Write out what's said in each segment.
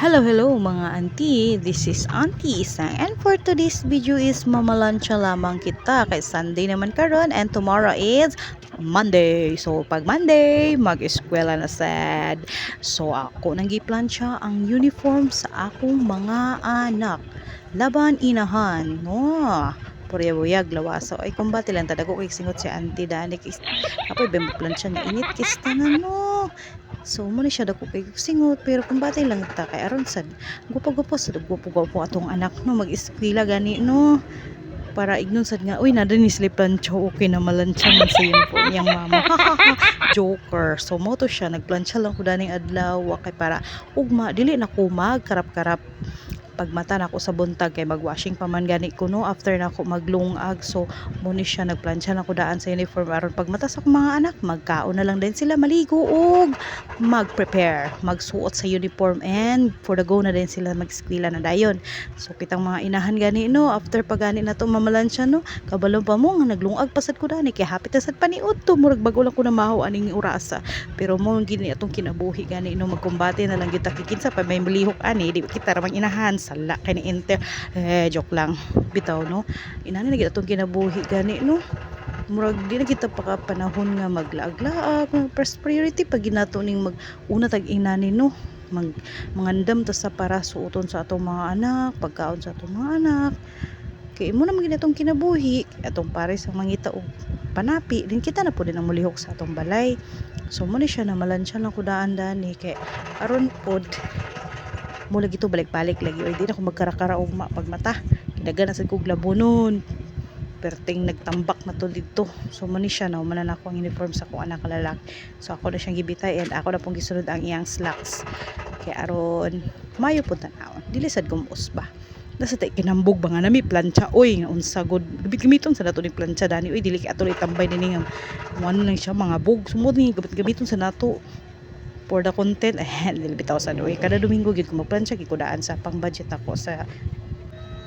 Hello mga auntie, this is Auntie Isang and for today's video is mamalansya lamang kita kay Sunday naman karon and tomorrow is Monday. So pag Monday, mag-eskwela na sad. So ako nang giplansya ang uniform sa akong mga anak. Laban inahan, no? Puriyag lawaso ay kumbati lang tadago kay singot si auntie dani kay apoy bem plansya ni init kista na no. So mo ni siya dako kay singot pero kumbati lang ta kay aron sad gupo-gupo sad gupo-gupo atong anak no mag-eskwela gani no para ignon sad nga uy nada ni slip plancha okay na malansya man sa uniform yang mama joker so mo to siya nagplansya lang ko daning adlaw kay para ugma dili na ko magkarap-karap pagmata na ako sa buntag kay magwashing pa man gani ko no after na ako maglungag so mo ni siya nagplansya na ko daan sa uniform aron pagmata sa akong mga anak magkaon na lang din sila maligo og mag-prepare magsuot sa uniform and for the go na din sila mag-eskwela na dayon so kitang mga inahan gani no after pagani na to mamalansya no kabalo pa mo nga naglungag pasad ko dani kay hapit sad paniud to murag bago lang ko na mahaw aning urasa pero mo gini atong kinabuhi gani no magkumbate na lang gyud ta kikinsa pa may malihok ani di kita ramang inahan sala kay ni enter joke lang bitaw no inani na gyud atong kinabuhi gani no murag di na kita pa panahon nga maglaag-laag first priority pag ginato ning mag una tag inani no mangandam ta sa para suoton sa atong mga anak pagkaon sa atong mga anak kay mo na maging atong kinabuhi atong pare sa mangita og panapi din kita na po din ang mulihok sa atong balay so mo ni siya na malansya lang ko daan dani kay aron pod mo lagi to balik-balik lagi oy di na ko magkarakara og pagmata dagan na sad kog labonon perting nagtambak na to dito so mo ni siya na manan ako ang uniform sa akong anak lalaki so ako na siyang gibitay and ako na pong gisunod ang iyang slacks kay aron mayo pud tan-awon dili sad gumos ba nasa tay kinambog ba nga nami plancha oy nga unsa god gamiton sa nato ni plancha dani oy dili kay ato itambay dinhi nga ano lang siya mga bug sumod ni gamiton sa nato for the content dili bitaw sa oy kada domingo gid ko magplansya gid ko daan sa pang budget ako sa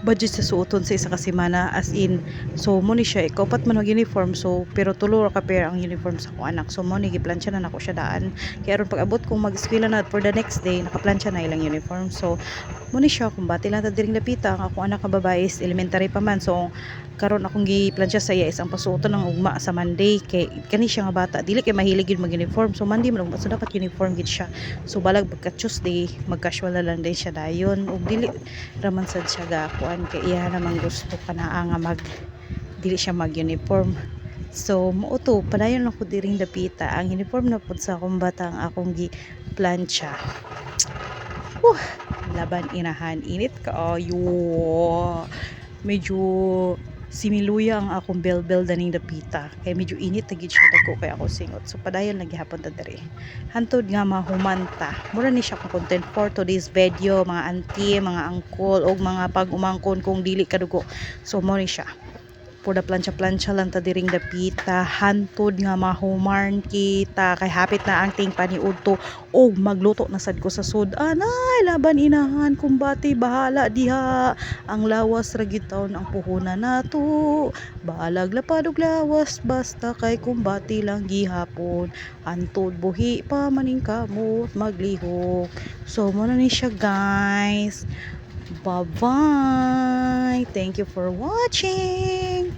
budget sa suoton sa isa ka semana as in so mo ni siya ikapat man og uniform so pero tulo ra ka pair ang uniform sa akong anak so mo ni giplansya na nako siya daan kaya aron pag abot kong mag-eskwela na for the next day nakaplansya na ilang uniform so mo ni siya kung bati lang ta diring lapita ang akong anak ka babae is elementary pa man so karon akong giplansya sa iya isang pasuoton ng ugma sa Monday kay kani siya nga bata dili kay mahilig gyud mag-uniform so Monday man so dapat uniform gid siya so balag pagka Tuesday mag-casual na lang din siya dayon ug dili raman sad siya gakuan kay iya naman gusto kana nga mag dili siya mag-uniform so mao to padayon lang ko diring dapita ang uniform na pud sa akong bata ang akong giplansya laban inahan init kaayo medyo similuya ang akong bell daning dapita kay medyo init tagid siya dako kay ako singot so padayon lagi hapon ta diri hantod nga mahumanta mura ni siya kung content for today's video mga auntie mga uncle og mga pag-umangkon kung dili kadugo so mo ni siya for the plancha lang ta diring dapita hantod nga mahumarn kita kay hapit na ang ting paniud to og magluto na sad ko sa sud anay laban inahan kumbati bahala diha ang lawas ra gitaw ang puhunan nato balag lapad og lawas basta kay kumbati lang gihapon hantod buhi pa maning kamot maglihok so mo na ni siya guys bye bye thank you for watching